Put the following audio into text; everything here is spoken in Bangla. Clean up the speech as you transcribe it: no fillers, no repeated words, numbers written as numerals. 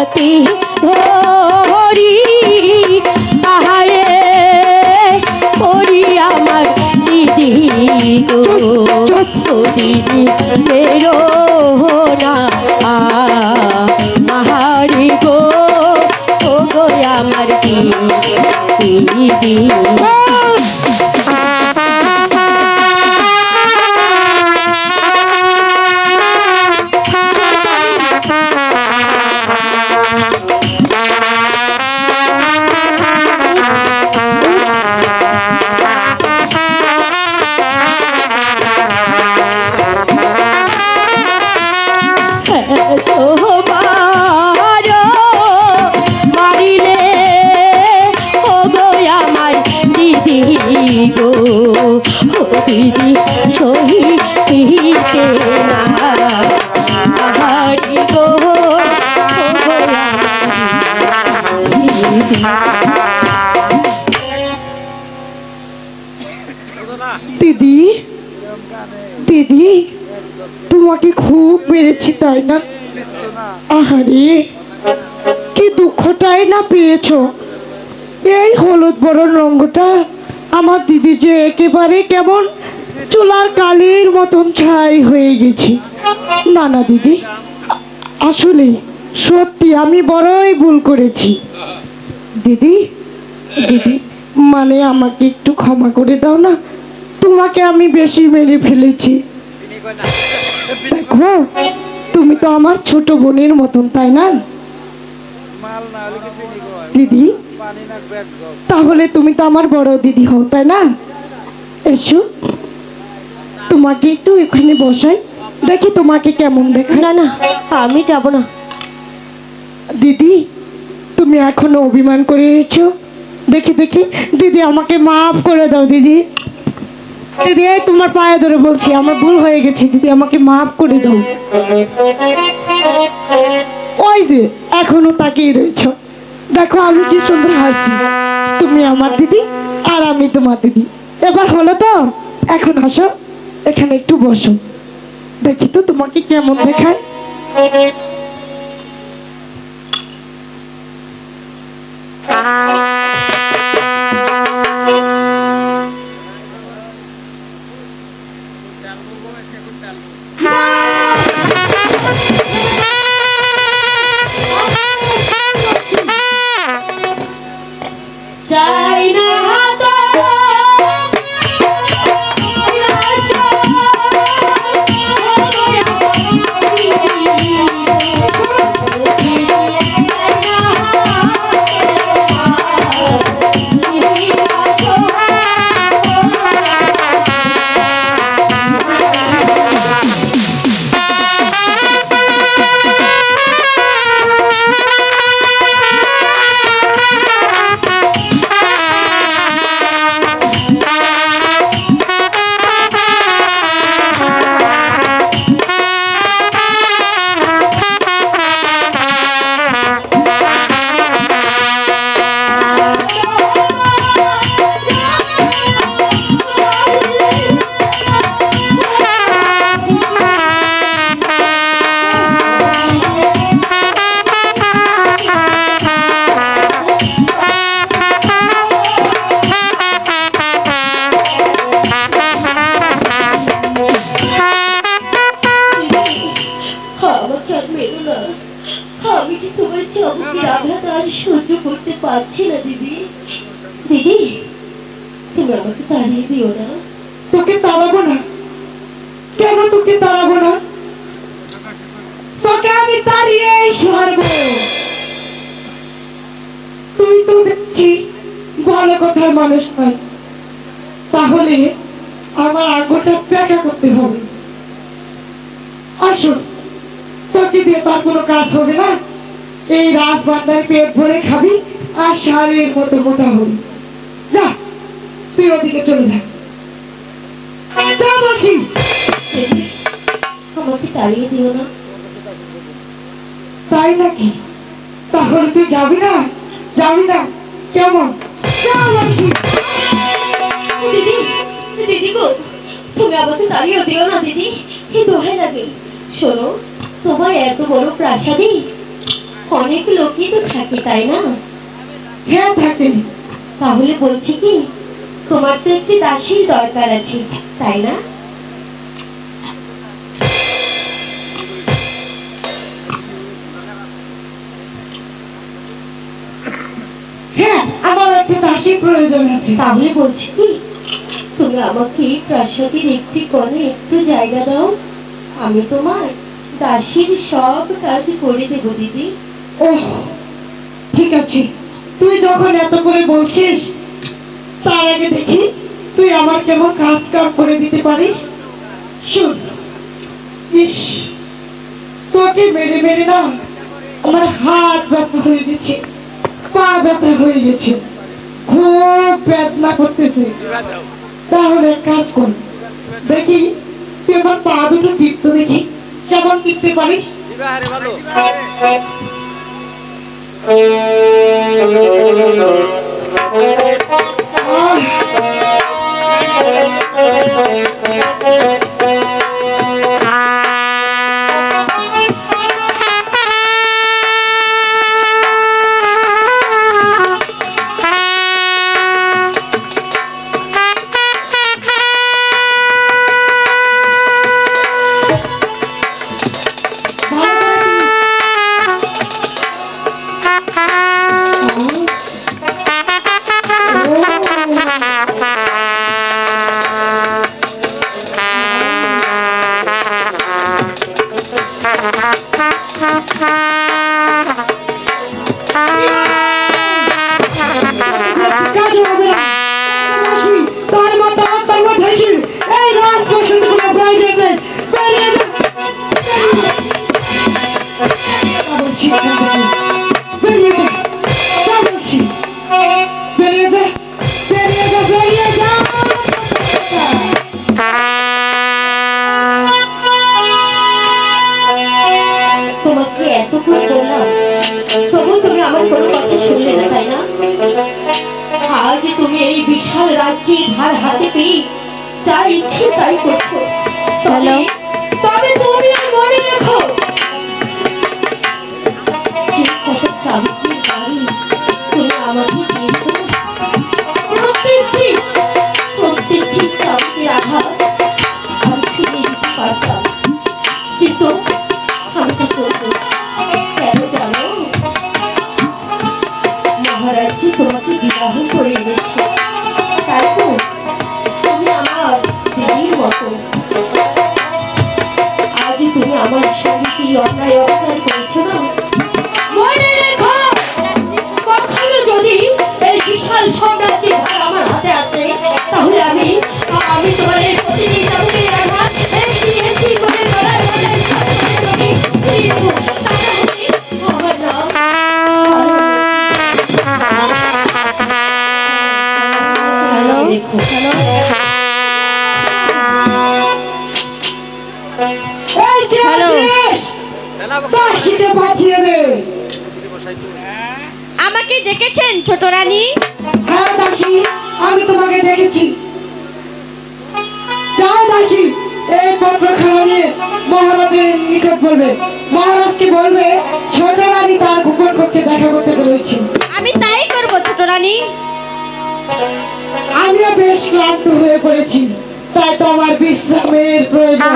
হাতে ধরি আহারে করি আমার দিদি গো দিদি বেরো না আহারে গো ও গো আমার দিদি দিদি সহিতে না হারি গো দিদি দিদি তোমাকে খুব মেরেছি তাই না? আহারে কি দুঃখটাই না পেয়েছো। এই হলুদ বরণ রঙটা আমার দিদি যে একেবারে কেমন চুলার কালির মতন ছাই হয়ে গেছে। না না দিদি, আসলে সত্যি আমি বড়ই ভুল করেছি। দিদি দিদি মানে আমাকে একটু ক্ষমা করে দাও না, তোমাকে আমি বেশি মেরে ফেলেছি। দেখো তুমি তো আমার ছোট বোনের মতন তাই না দিদি? তাহলে তুমি তো আমার বড় দিদি হও তাই না? এসো তোমাকে একটু এখানে বসাই, দেখি তোমাকে কেমন দেখায়। না না আমি যাব না। দিদি তুমি এখনো অভিমান করে এসেছো। দেখি দেখি দিদি আমাকে মাফ করে দাও দিদি। দিদি এই তোমার পায়ে ধরে বলছি আমার ভুল হয়ে গেছে দিদি, আমাকে মাফ করে দাও। ওই যে এখনো তাকিয়ে রয়েছো, দেখো আমি কি সুন্দর হাসি। তুমি আমার দিদি আর আমি তোমার দিদি। এবার হলো তো, এখন আসো এখানে একটু বসো, দেখি তো তোমাকে কেমন দেখায়। যাই না আমি যে তোমার চমকের আঘাত আর সহ্য করতে পারছি না দিদি। দিদি তুমি আমাকে তাড়িয়ে দিও না। তোকে তাড়াবো না কেন? তোকে তাড়াবো না, তোকে আমি তাড়িয়ে ছাড়বো। তুই তো দেখছি ভালো কথার মানুষ নয়, তাহলে আমার আগ্রহটা ব্যাখ্যা করতে হবে। আসো তোকে দিয়ে তার কোনো কাজ হবে না। এই রাত বান্দায় পেট ভরে খাবি আর শালের মতো মোটা হবি। যা তুই ওদিকে চলে যা, যা বলছি। আমাকে তাড়িয়ে দিও না। তাই নাকি? তাহলে তুই যাবি না? যাবি না কেমন? যা বলছি। দিদি দিদি গো তুমি আমাকে তাড়িয়ে দিও না দিদি, এই দোহাই লাগে। শোনো তোমার এত বড় প্রাসাদে অনেক লোকই তো থাকে তাই না? হ্যাঁ থাকে। তাহলে বলছি কি, তোমার তো একটি দাসীর দরকার আছে তাই না? হ্যাঁ, আমার একটা দাসী প্রয়োজন আছে। তাহলে বলছি কি, তুমি আমাকে প্রাসাদের একটি কোণে একটু জায়গা দাও, আমি তোমার দাসীর সব কাজ করে দেবো দিদি। ওহ, ঠিক আছে, তুই যখন এত করে বলছিস, তার আগে দেখি তুই আমার কেমন কাজ কাম করে দিতে পারিস। শুন, ইস, তোকে মেরে মেরে না আমার হাত ব্যথা হয়ে গেছে, পা ব্যথা হয়ে গেছে, খুব বেদনা করতেছে। তাহলে এক কাজ কর, দেখি তুই আমার পা দুটো টিপতে দেখি কেমন টিপতে পারিস। তোমাকে এত করে বললাম, তবু তুমি আমার কোনো কথা শুনলে না তাই না? আজ তুমি এই বিশাল রাজ্যের ভার হাতে পেয়ে যা ইচ্ছে তাই করছো। তবে তবে তুমি মনে রেখো, যে কত চাবির বাড়ি তুমি আমাকে দিয়েছো, প্রত্যেকটি চাবির আঘাত আমি ফিরিয়ে দিতে পারতাম, কিন্তু আমি তো করবো কেন জানো? মহারাজজি তোমাকে বিবাহ করে এনেছে, তাই তো তুমি আমার দিদির মতো। আজ তুমি আমার সঙ্গে কি অন্যায় অত্যাচার করেছো না, মনে রেখো, কখনো যদি এই বিশাল সাম্রাজ্যের ভার আমার হাতে আসে, তাহলে আমি তোমার এই প্রতিদিন চাবুকের আঘাত একটি একটি করে গলায় গলায় আমি দিয়ে দেবো। তাহলে আমার নাম হ্যালো হ্যালো, দাসীকে পাঠিয়ে দে। আমাকে ডেকেছেন ছোট রানী? হ্যাঁ দাসী, আমি তোমাকে ডেকেছি। যাও দাসী, এই পত্রখানা নিয়ে মহারাজের নিকট বলবে। মহারাজকে বলবে ছোট রানী তার গোপন কক্ষে দেখা করতে বলেছি। আমি তাই করব ছোট রানী। আমিও বেশ ক্লান্ত হয়ে পড়েছি, তাই তো আমার বিশ্রামের প্রয়োজন।